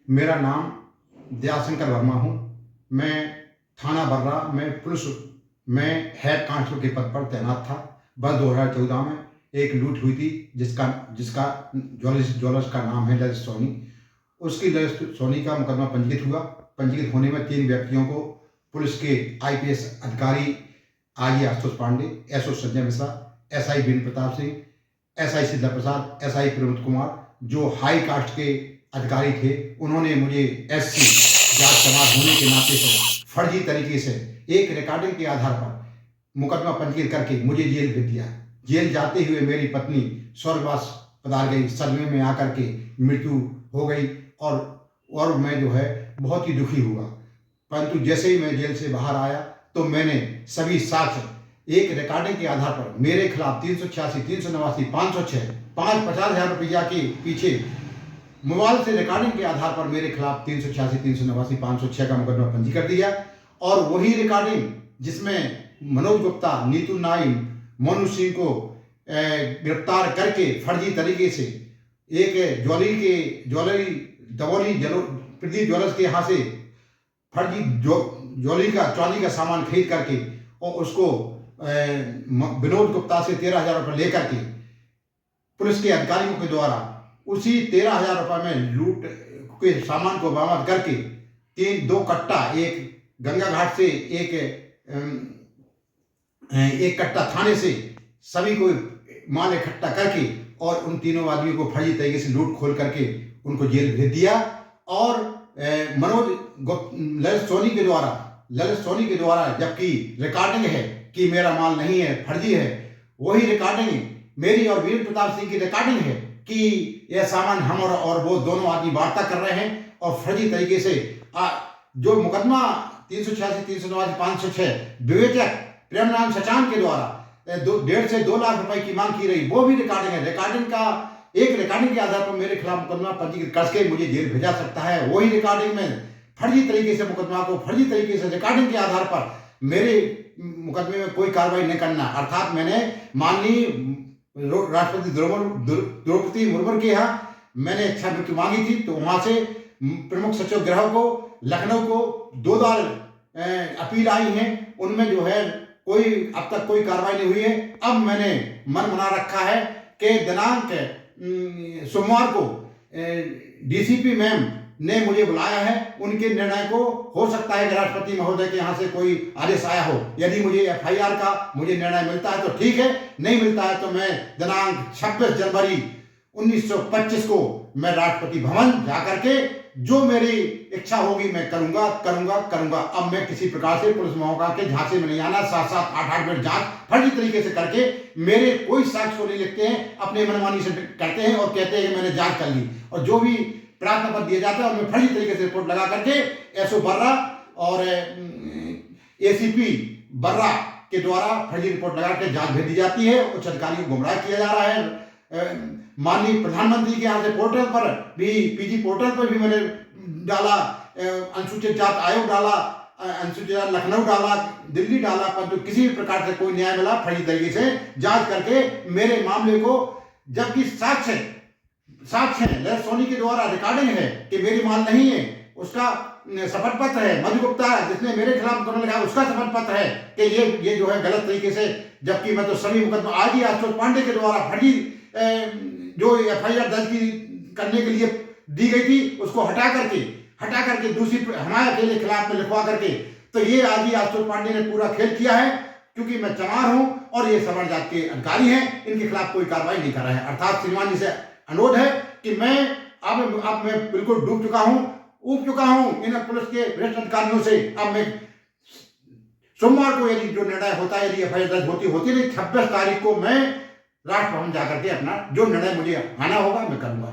मेरा नाम दयाशंकर वर्मा हूँ। मैं थाना बर्रा में पुलिस में हेड कांस्टेबल के पद पर तैनात था। वर्ष 2014 में एक लूट हुई थी जिसका जिसका ज्वेलर्स का नाम है ललित सोनी। उसकी ललित सोनी का मुकदमा पंजीकृत हुआ। पंजीकृत होने में 3 व्यक्तियों को पुलिस के आईपीएस अधिकारी IG Ashutosh Pandey, SO Sanjay Mishra, SI Virendra Pratap Singh, SI Sheetla Prasad, SI Pramod Kumar, जो हाई कास्ट के अधिकारी थे, उन्होंने मुझे एससी जांच समाज होने के नाते से फर्जी तरीके से एक रिकॉर्डिंग के आधार पर मुकदमा पंजीकृत करके मुझे जेल भेज दिया। जेल जाते हुए मेरी पत्नी स्वर्गवास पधार गई। सदमे में आकर के मृत्यु हो गई और मैं जो है बहुत ही दुखी हुआ। परंतु जैसे ही मैं जेल से बाहर आया तो मैंने सभी साक्ष्य एक रिकॉर्डिंग के आधार पर मेरे खिलाफ 386, 389, 506, 50,000 रुपया के पीछे मोबाइल से रिकॉर्डिंग के आधार पर मेरे खिलाफ 386, 389, 506 का मुकदमा पंजीकृत कर दिया। और वही रिकॉर्डिंग जिसमें मनोज गुप्ता, नीतू नाई, मोनू सिंह को गिरफ्तार करके फर्जी तरीके से एक ज्वेलरी दवोली प्रदीप ज्वेलर्स के यहाँ से फर्जी ज्वेलरी का चांदी का सामान खरीद करके और उसको विनोद गुप्ता से 13,000 रुपये लेकर के पुलिस के अधिकारियों के द्वारा उसी 13,000 रुपये में लूट के सामान को बरामद करके 2 कट्टा, एक गंगा घाट से एक कट्टा थाने से सभी को माल इकट्ठा करके और उन तीनों आदमियों को फर्जी तरीके से लूट खोल करके उनको जेल भेज दिया। और ललित सोनी के द्वारा जबकि रिकॉर्डिंग है कि मेरा माल नहीं है, फर्जी है, वही रिकॉर्डिंग मेरी और वीरेंद्र प्रताप सिंह की रिकॉर्डिंग है कि यह सामान हम और वो दोनों आदमी वार्ता कर रहे हैं और फर्जी तरीके से जो मुकदमा 386, 389, 506 विवेचक प्रेमनाम सचान के द्वारा 1.5 से 2 लाख रुपए की मांग की रही, वो भी रिकॉर्डिंग है। रिकॉर्डिंग के आधार पर मेरे खिलाफ मुकदमा पंजीकृत करके मुझे जेल भेजा सकता है। वही रिकॉर्डिंग में फर्जी तरीके से मुकदमा को फर्जी तरीके से रिकॉर्डिंग के आधार पर मेरे मुकदमे में कोई कार्रवाई नहीं करना, अर्थात मैंने माननीय राष्ट्रपति द्रौपदी मुर्मू के यहाँ मैंने इच्छा मृत्यु मांगी थी, तो वहां से प्रमुख सचिव गृह को लखनऊ को 2 बार अपील आई है, उनमें जो है अब तक कोई कार्रवाई नहीं हुई है। अब मैंने मन बना रखा है कि दिनांक सोमवार को डीसीपी मैम ने मुझे बुलाया है, उनके निर्णय को हो सकता है कि राष्ट्रपति महोदय के यहाँ से कोई आदेश आया हो। यदि मुझे एफआईआर का मुझे निर्णय मिलता है तो ठीक है, नहीं मिलता है तो मैं दिनांक 26 जनवरी 1925 को मैं राष्ट्रपति भवन जाकर के जो मेरी इच्छा होगी मैं करूंगा। अब मैं किसी प्रकार से पुलिस मौका के झांसे में नहीं आना। 7-7, 8-8 मिनट जांच फर्जी तरीके से करके मेरे कोई साक्ष्य को नहीं लिखते हैं, अपने मनमानी से करते हैं और कहते हैं कि मैंने जांच कर ली, और जो भी प्रार्थना पत्र दिया जाता है उनमें फर्जी तरीके से रिपोर्ट लगा करके एसओ बर्रा और एसीपी बर्रा के द्वारा फर्जी रिपोर्ट लगा के जांच भेज दी जाती है। उच्च अधिकारियों को गुमराह किया जा रहा है। माननीय प्रधानमंत्री के यहाँ से पोर्टल पर भी, पीजी पोर्टल पर भी मैंने डाला, अनुसूचित जात आयोग डाला, अनुसूचित जात लखनऊ डाला, दिल्ली डाला, परंतु किसी भी प्रकार से कोई न्याय मिला। फर्जी तरीके से जांच करके मेरे मामले को, जबकि साक्ष्य ललित सोनी के द्वारा रिकॉर्डिंग है कि मेरी माल नहीं है, उसका शपथ पत्र है, मधु गुप्ता जिसने मेरे खिलाफ मुकदमा लगाया उसका शपथ पत्र है कि ये जो है गलत तरीके से, जबकि मैं तो सभी मुकदमा आईजी आशुतोष पांडे के द्वारा फर्जी जो एफआईआर दर्ज करने के लिए दी गई थी उसको हटा करके दूसरी हमारे अकेले खिलाफ में लिखवा करके, तो ये आईजी आशुतोष पांडे ने पूरा खेल किया है। क्योंकि मैं चमार हूं और ये सवर्ण जात के अधिकारी हैं, इनके खिलाफ कोई कार्रवाई नहीं कर रहे हैं। अर्थात श्रीमान जी से अनुरोध है कि मैं अब मैं बिल्कुल उब चुका हूं इन पुलिस के वरिष्ठ अधिकारियों से। अब मैं सोमवार को यदि जो निर्णय होता है, यदि एफआईआर दर्ज होती नहीं, 26 तारीख को मैं राष्ट्रभवन जाकर के अपना जो निर्णय मुझे आना होगा मैं करूंगा।